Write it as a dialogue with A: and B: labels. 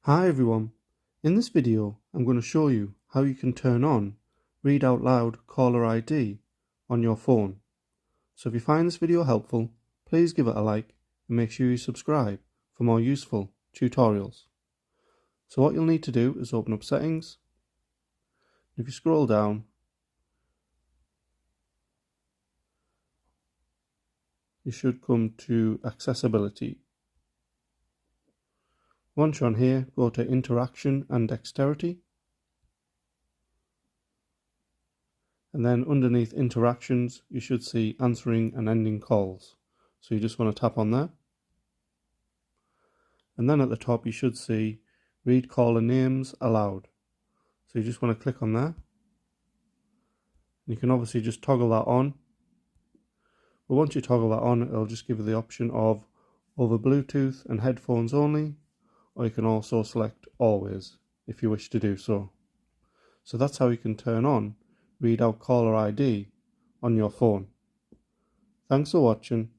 A: Hi everyone, in this video I'm going to show you how you can turn on Read Out Loud Caller ID on your phone. So if you find this video helpful, please give it a like and make sure you subscribe for more useful tutorials. So what you'll need to do is open up Settings. If you scroll down, you should come to Accessibility. Once you're on here, go to Interaction and Dexterity. And then underneath Interactions, you should see Answering and Ending Calls. So you just want to tap on there. And then at the top, you should see Read Caller Names Aloud. So you just want to click on there. You can obviously just toggle that on. But once you toggle that on, it'll just give you the option of over Bluetooth and headphones only, or you can also select always if you wish to do so. So that's how you can turn on Read Out Caller ID on your phone. Thanks for watching.